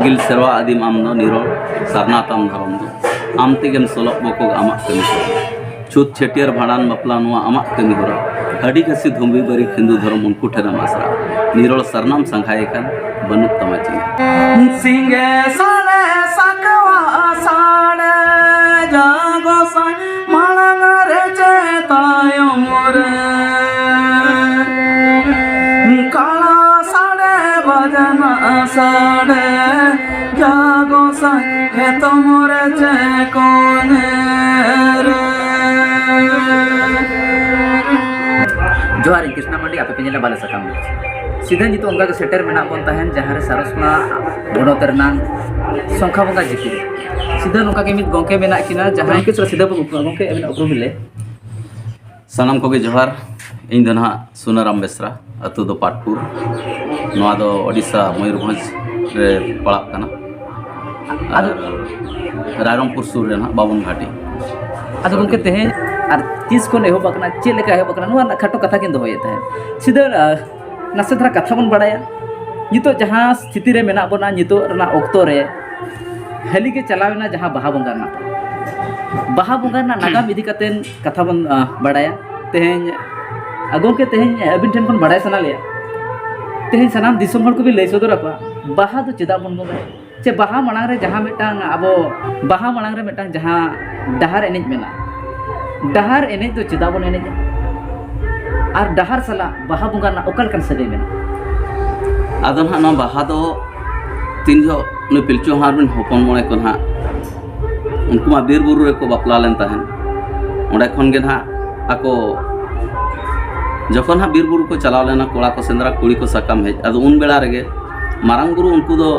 ᱟᱹᱜᱤᱞ ᱥᱮᱨᱣᱟ ᱟᱹᱫᱤᱢ ᱟᱢ ᱫᱚ ᱱᱤᱨᱚᱲ ᱥᱟᱨᱱᱟ ᱛᱟᱢ ᱫᱷᱚᱨᱚᱢ ᱫᱚ ᱟᱢ ᱛᱮᱜᱮᱢ ᱥᱚᱞᱚᱜ ᱵᱚᱠᱚᱜ ᱟᱢᱟᱜ ᱠᱟᱹᱢᱤ ᱦᱚᱨᱟ ᱪᱷᱩᱛ ᱪᱷᱟᱹᱴᱭᱟᱹᱨ ᱵᱷᱟᱸᱰᱟᱱ ᱵᱟᱯᱞᱟ ᱱᱚᱣᱟ ᱟᱢᱟᱜ ᱠᱟᱹᱢᱤ ᱦᱚᱨᱟ ᱦᱟᱹᱰᱤ ᱠᱟᱹᱥᱤ ᱫᱷᱩᱢᱵᱤ ᱵᱟᱹᱨᱤ ᱦᱤᱱᱫᱩ ᱫᱷᱚᱨᱚᱢ ᱩᱱᱠᱩ ᱴᱷᱮᱱᱮᱢ ᱟᱥᱨᱟ ᱱᱤᱨᱚᱲ ᱥᱟᱨᱱᱟᱢ ᱥᱟᱸᱜᱷᱟᱭᱮ ᱠᱟᱱ ᱵᱟᱹᱱᱩᱜ ᱛᱟᱢᱟ ᱪᱤᱱᱦᱟᱹ सिंगे साड़े सकवा साड़े जागो सा मालंग रे चेतायम रे काला साड़े बजना साड़े जागो सा हे तुमरे चे कोने रे जोहार कृष्णा मंडी आपे पेंजला बाले सकाम सीधा नितो उनका के सेटर मेना बन तहन जहां रे सारसना बड़ोत रनान संख्या बंगा जिकिर सीधा उनका के मित गंके मेना किना जहां के सीधा गंके एबन उपरू मिले सानाम कोगे जोहार इन दो ना सुनाराम बेसरा अतु दो पाटपुर नवा दो ओडिशा मयूरभंज रे पड़ाग कना और रायरंगपुर सुर रे ना बाबन घाटी आज गंके तेहें और तीस को एहब बकना चे लेका एहब बकना नुआ खाटो कथा किन दोये तहे सीधा नासे धरा कथा बन बड़ाया नितो जहां स्थिति रे मेना बना नितो रना ओक्तो रे हाली के चलावेना जहां बाहा बंगा ना नागाम इदी कतेन कथा बन बड़ाया तेहें अगो के तेहें अबिन ठेन बन बड़ाय सना लिया तेहें सनाम दिसम हर को भी लय सदर अको बाहा तो चेदा बन बंगा चे बाहा मणांग रे जहां मेटांग अबो बाहा मणांग रे मेटांग जहां डहार एनेज मेना डहार एनेज तो चेदा बन एनेज और डहार सला बाहा बंगा ना ओकल कन सगे मेना आदो ना नो बाहा दो तीन जो ने पिलचो हार बिन होपन मोणे को ना उनको मा बीर बुरु रे को बापला लेन तहन ओंडे खन गे ना आको जखन हा बीर बुरु को चलाव लेना कोड़ा को सेंद्रा कुड़ी को सकाम हेज आदो उन बेड़ा रेगे मारांग गुरु उनको दो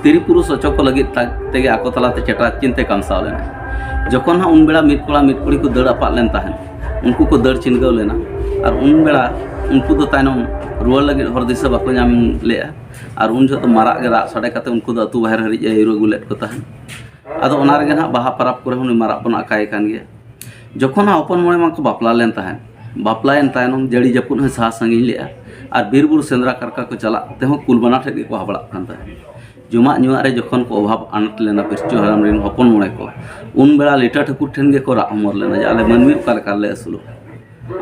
तिरी पुरुष अचो को लगी तेगे आको तलाते चेटा चिंते कामसाव लेना जखन हा उन बेड़ा मिट कोड़ा मिट कुड़ी को दड़ अपात लेन तहन उनको को दड़ चिनगाव लेना और उन बेड़ा उनको दो तायनम रुआर लगे हर दिशा बाको नाम ले और उन जो तो मारा के राग साड़े काते उनको दो अतु बाहर हरिज हिरो गुलेट को तहन आदो ओना रेगे ना बाहा परब करे हुन मारा बन आकाय कान गे जखन हपन मोणे माको बापला लेन तहन बापलायन तायनम जड़ी जपुन है साहा संगिन ले और बीरबुरु सेंद्रा करका को चला तेहो कुलबना ठे को हाबड़ा कान तहन जुमा नुआ रे जखन को अभाव आनत लेना पिरचो हराम रिन हपन मोणे को उन बेड़ा लिटा ठकुर ठेन गे को राग हमर लेना जे आले मनमी का काले असुलो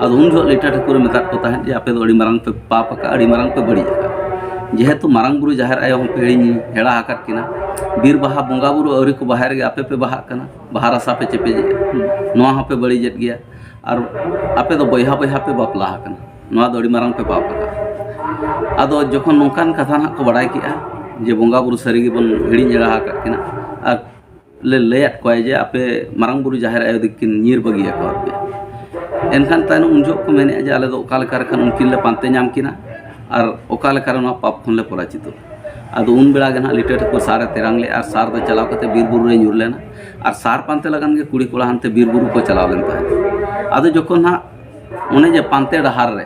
अब उन जो लिटा ठकुर मेता को तहन जे आपे दो अड़ी मारंग पे पाप का अड़ी मारंग पे बड़ी का जेहेतु मारंग बुरु जाहिर आयो हम पेड़ी हेड़ा हाकत किना बीर बाहा बंगा बुरु औरी को बाहर गे आपे पे बाहा कना बाहर रसा पे चेपे नोआ हा पे बड़ी जेत गया और आपे दो बयहा बयहा पे बापला कना नोआ दो अड़ी मारंग पे पाप का आदो जखन नोकान कथा ना को बड़ाय किया जे बंगा बुरु सरीगे बन हिड़ी हेड़ा हाकत किना और ले लेट कोय जे आपे मारंग बुरु जाहिर आयो दिकिन नीर बगिया को आपे एनखान तायनो उन जो को मेने जे आले दो ओका लेका रखन उनकिन ले पांते नाम किना और ओका लेका रे पाप खन ले पराचितो आदो उन बेड़ा गे ना लिटर को सारे तेरांग ले और सार दो चलाव कते बीर बुरु रे न्यूर लेना और सार पांते लगन गे कुड़ी कोड़ा हनते बीर बुरु को चलाव लेन ताय आदो जखन ना ओने जे पांते डहार रे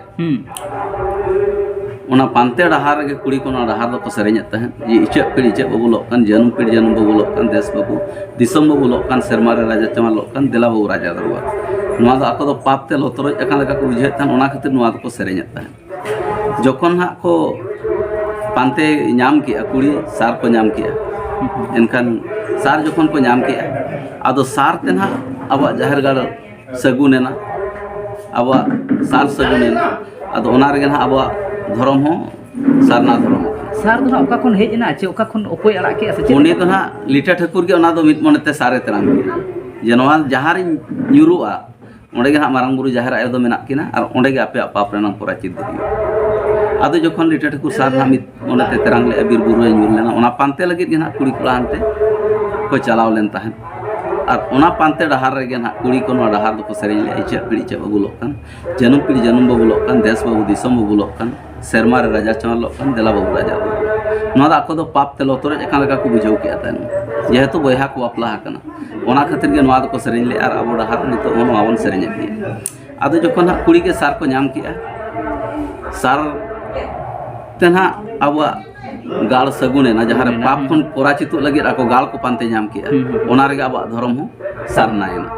ओना पांते डहार गे कुड़ी को ना डहार दो को सेरेഞ്ഞ तहन जे इचे पीड़ी चे बबुलोक कान जन्म पीड़ी जन्म बबुलोक कान देश बाबू दिसम बबुलोक कान सेरमा रे राजा चमालोक कान देला बाबू राजा दरबार नोआ दो आको दो पाप ते लतरज एकान लेका को बुझे तहन ओना खातिर नोआ दो को सेरेഞ്ഞ तहन जखन हा को पांते नाम किया कुड़ी सार को नाम किया एनखान सार जखन को नाम किया आदो सार ते ना अब जाहिर गाड़ सगुनेना अब सार सगुनेना आदो ओना रे ना अब धर्म हो सारना धर्म सार दो ना ओका खन हेज ना चे ओका खन ओकोय अड़ा के से उनी तो ना लिटा ठाकुर के ओना दो मिट मनते सारे तराम किया जनवा जहार न्यूरुआ ओंडे गे ना मारंग बुरु जाहिर आयो दो मेना किना और ओंडे गे आपे पाप रेना पराचित दो आदो जखन लिटा ठाकुर सार ना मिट मनते तरांग ले बीर बुरु न्यूर लेना ओना पांते लगे गे ना कुड़ी कोड़ा हनते को चलाव लेन तहन और ओना पांते डहार रे गे ना कुड़ी को नोआ डहार दो को सेरेኝ ले इचे पीड़ी चे बबुलोक कान जन्म पीड़ी जन्म बबुलोक कान देश बाबू दिसम बबुलोक कान सेरमा रे राजा चमालोक कान देला बाबू राजा नोआ दा आको दो पाप ते लतरे एकान लेका को बुझाव के तान जेहेतु बयहा को बापला हकना ओना खातिर गे नोआ दो को सेरेኝ ले और अब डहार नितो ओन आवन सेरेኝ के आदो जखन हा कुड़ी के सार को नाम किया सार तेना अब गाड़ सगुने ना जहां पाप खन पराचित लगे आको गाड़ को पांते नाम किया ओना रे अब धर्म हो सारनायना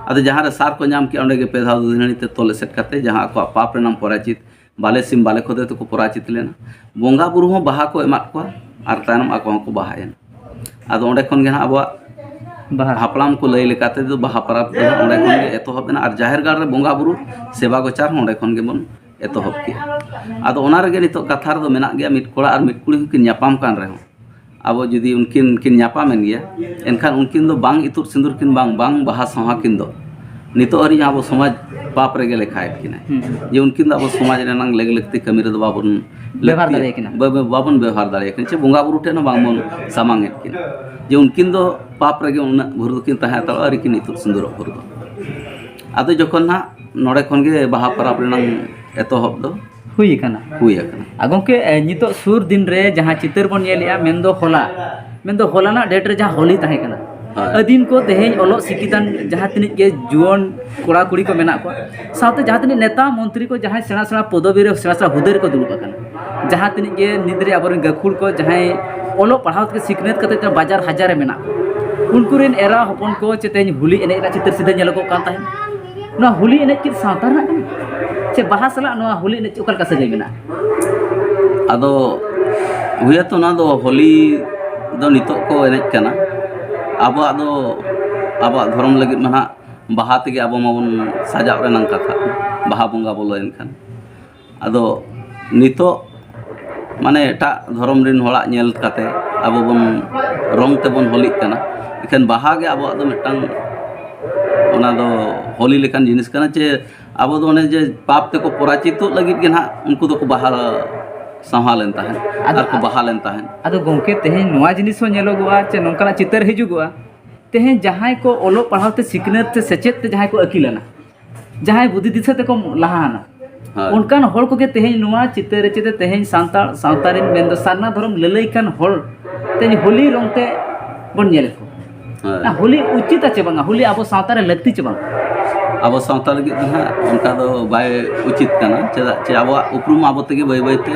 आदो जहां रे सार को नाम किया ओंडे गे पेधा दुधनी ते तोले सेट करते जहां को पाप रे नाम पराचित बाले सिम बाले खोदे तो को पराचित लेना बोंगा बुरु हो बाहा को एमा को और तायनम आको को बाहायन ᱟᱫᱚ ᱚᱸᱰᱮ ᱠᱷᱚᱱ ᱜᱮ ᱦᱟᱸᱜ ᱟᱵᱚᱣᱟᱜ बाहा ᱦᱟᱯᱲᱟᱢ ᱠᱚ ᱞᱟᱹᱭ ᱞᱮᱠᱟᱛᱮ ᱫᱚ ᱵᱟᱦᱟ ᱯᱚᱨᱚᱵᱽ ᱫᱚ ᱚᱸᱰे ᱠᱷᱚᱱ ᱜᱮ ᱮᱛᱚᱦᱚᱵ ᱮᱱᱟ ᱟᱨ ᱡᱟᱦᱮᱨ ᱜᱟᱲ ᱨᱮ ᱵᱚᱸᱜᱟ ᱵᱩᱨᱩ ᱥᱮᱵᱟ ᱜᱚᱪᱟᱨ ᱦᱚᱸ ᱚᱸᱰे ᱠᱷᱚᱱ ᱜᱮᱵᱚᱱ ᱮᱛᱚᱦᱚᱵ ᱠᱮᱜᱼᱟ ᱟᱫᱚ ᱚᱱᱟ ᱨᱮᱜᱮ ᱱᱤᱛᱚᱜ ᱠᱟᱛᱷᱟ ᱨᱮᱫᱚ ᱢᱮᱱᱟᱜ ᱜᱮᱭᱟ ᱢᱤᱫ ᱠᱚᱲᱟ ᱟᱨ ᱢᱤᱫ ᱠᱩᱲᱤ ᱦᱚᱸᱠᱤᱱ ᱧᱟᱯᱟᱢ ᱠᱟᱱ ᱨᱮᱦᱚᱸ ᱟᱵᱚ ᱡᱩᱫि ᱩᱱᱠᱤᱱ ᱧᱟᱯᱟᱢᱮᱱ ᱜᱮᱭᱟ ᱮᱱᱠᱷᱟन उनकिन दो बांग इतुर सिंदूर किन बांग बाहा सहा किन दो नितो अरी अब समाज पाप रेगे लेखायत किन जे उनकिन दो अब समाज रेनांग लेग लगती कमी रे दो बाबन व्यवहार दाड़े किन बाबन व्यवहार दाड़े किन चे बोंगा बुरु ठेन बांग मन सामांगेत किन जे उनकिन दो पाप रेगे उन भुर किन तहा त अरी किन इतुर सिंदूर भुर दो आदो जखन ना नोडे खन गे बाहा परब रेनांग एतोहब दो हुई काना आगों के नितो सुर दिन रे जहाँ चितर बन नेलिया मेंदो होला ना डेट रे जहाँ होली ताहे कना अदीन को तेहेन ओलो सिकितान जहाँ तिनिक के जुवन कोड़ा कुड़ी को मेना को साथे जहाँ तिनिक नेता मंत्री को जहाँ सेना सेना पदवी रे सेना सेना हुदे रे को दुलुब काना जहाँ तिनिक के निद्रे आबर गखुड़ को जहाँ ओलो पढ़ाव के सिखनेत कते बाजार हजार मेना उनकुरेन एरा हपन को चेतेन हुली एने चितर सीधे नेलको कान ताहे ना हुली एने कि सावता ना चे बाहा सला नोआ होली ने चुकल का सगे मेना आदो हुया तो ना दो होली दो नितो को एनेज कना अब धर्म लगे मना बाहा तेगे अब माबन साजाव रेनांग कथा बाहा बंगा बोलो एनखान आदो नितो माने एटा धर्म रिन होड़ा नेल काते अब बन रंग तेबन होली कना इखन बाहा गे अब दो मिटांग ओना दो होली लेकान जिनिस कना चे अब दो ने जे पाप ते को पराचित लगी के ना उनको तो को बाहा संभाल लेता है आर को बाहा लेता है आदो गोंके तेहे नोआ जिनिस हो नेलोगुआ चे नोंकाना चितर हिजुगुआ तेहे जहां को ओलो पढ़ाव ते सिकनेत ते सेचेत ते जहां को अकिलना जहां बुद्धि दिशा ते को लहाना उनकान होल को के तेहे नोआ चितर चेते तेहे सांताल सावतारिन मेंदो सारना धर्म ललई कान होल तेनी होली रंगते बन नेल को ना होली उचित चे बांगा होली अब सावता रे लगती चे बांगा अब सावता लगी हाँ उनका दो बाय उचित करना चेदा चे अब उपरुम अब तेगे बाय बाय ते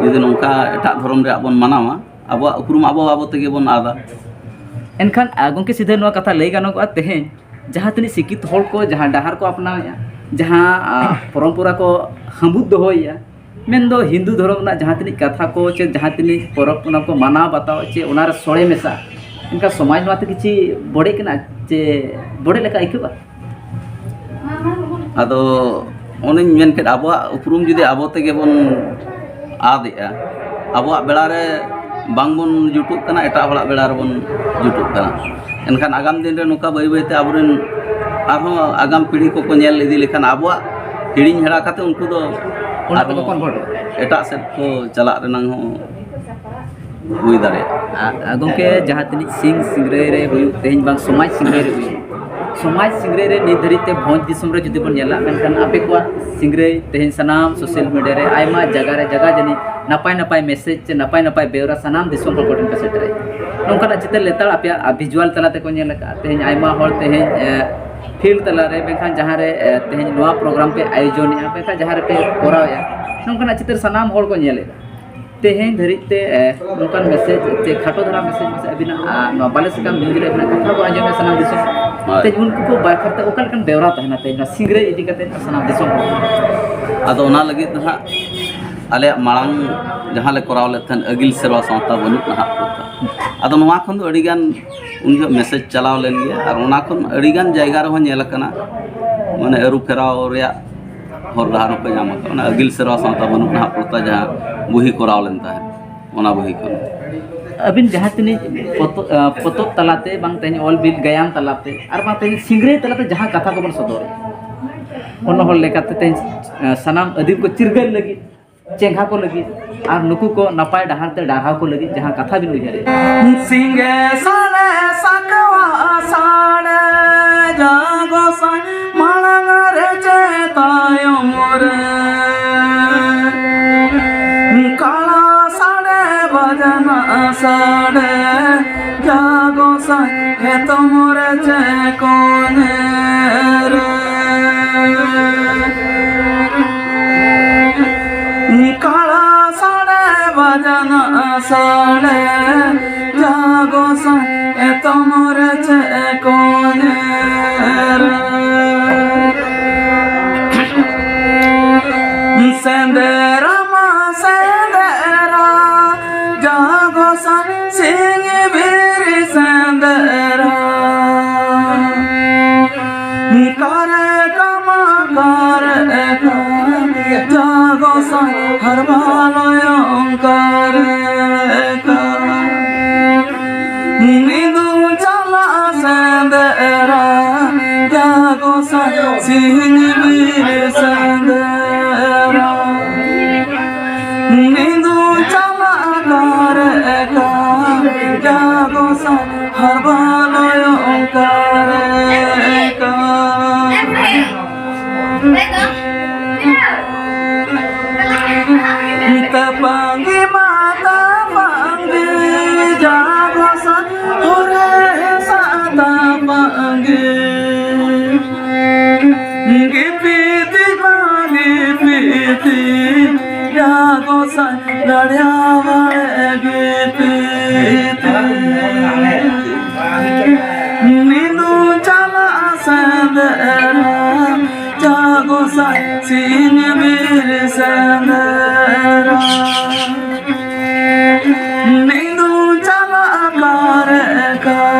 यदि नौका एटा धर्म रे अब मानावा अब उपरुम अब तेगे बन आदा एनखान आगों के सीधे नोआ कथा लई गानो को तेहे जहां तनी सिकित होल को जहां डहार को अपनाया जहां परंपरा को हंबुद दोहोया मेंदो हिंदू धर्म ना जहां तनी कथा को चे जहां तनी परंपरा को माना बताओ चे ओनार सोळे मेसा इनका समाज माते किछि बड़े केना चे बड़े लेका इकबा आदो ओनिन मेन के अब उपरुम जुदि अब तेगे बन आदेआ अब बेड़ा रे बांग बन जुटुक कना एटा हड़ा बेड़ा रे बन जुटुक कना एनखान आगाम दिन रे नुका बाय बाय ते आबरेन आरो आगाम पीढ़ी को को नेल इदी लेखान अब हिड़िंग हेड़ा काते उनको दो ओना तो कोन बड़ एटा सेट को चला रेनांग हो हुई दारे गोंके जहां तनी सिंग सिंगरे रे हुई तेहन बांग समाज सिंगरे रे हुई समाज सिंगरे रे निर्धारित भोज दिसम रे जुदी बन नेला मेनखान आपे को सिंगरे तेहन सनाम सोशल मीडिया रे आयमा जगह रे जगह जनी नपाय नपाय मैसेज चे नपाय नपाय बेवरा सनाम दिसम को कोटन का सेटरे नोंकाना चितर लेताल आपे विजुअल तलाते को नेल का तेहन आयमा होल तेहन फील्ड तला रे मेनखान जहां रे तेहन नोआ प्रोग्राम पे आयोजन या मेनखान जहां रे पे कोराया नोंकाना चितर सनाम होल को नेले तेहें धरिते नोकान मैसेज ते खाटो धरा मैसेज अबिना नो बालेसकाम न्यूज रे बिना कथा को आंजम सनाम दिसो ते उनको को बाखरते ओकल कन बेवरा तहना ते ना सिंगरे इदी कते सनाम दिसो आदो ओना लगी तो हां आले मांग जहां ले कराव ले थन अगिल सेवा संस्था बनु ना आदो नोवा खन दो अडिगान उनजो मैसेज चलाव लेन गया और ओना खन अडिगान जायगा रे हो नेल कना माने अरु फेराव रे हर डाहर पे जामा ओना अगिल सेवा संस्था बनु ना पुरता जहां बुही कराव लेनता है ओना बुही खन अबिन जहां तनी पतो तलाते बांग तनी ऑल बिल गयान तलाते आर बांग तनी सिंगरे तलाते जहां कथा को बन सदोरे ओन होल लेकाते तनी सनाम अदीब को चिरगल लगी चेंगा को लगी आर नुकु को नपाय डाहार ते डाहा को लगी जहां कथा बिन उजारे सिंगे साले सकवा साड़े जागो सा मालंग रे चेतायो मोरे काला साड़े बजना साड़े जागो सा हे तो मोरे चे कोने रे काला साड़े बजना साड़े जागो सा हे तो मोरे चे कोने रे सेंदेरा मा सेंदेरा जागो सा सिंग बिरी करे कमा करे जागो सा हर भालों करे नींदू चला सेंदेरा जागो सा सीन बीर सेंदेरा नींदू चला करे जागो सा हर भालों करे Tapangi mata pangi jago sa ore sa tapangi gipiti gipiti jago sa ladyawa gipiti nindu chala sandera jago sa sin bir sandera nindu chala kare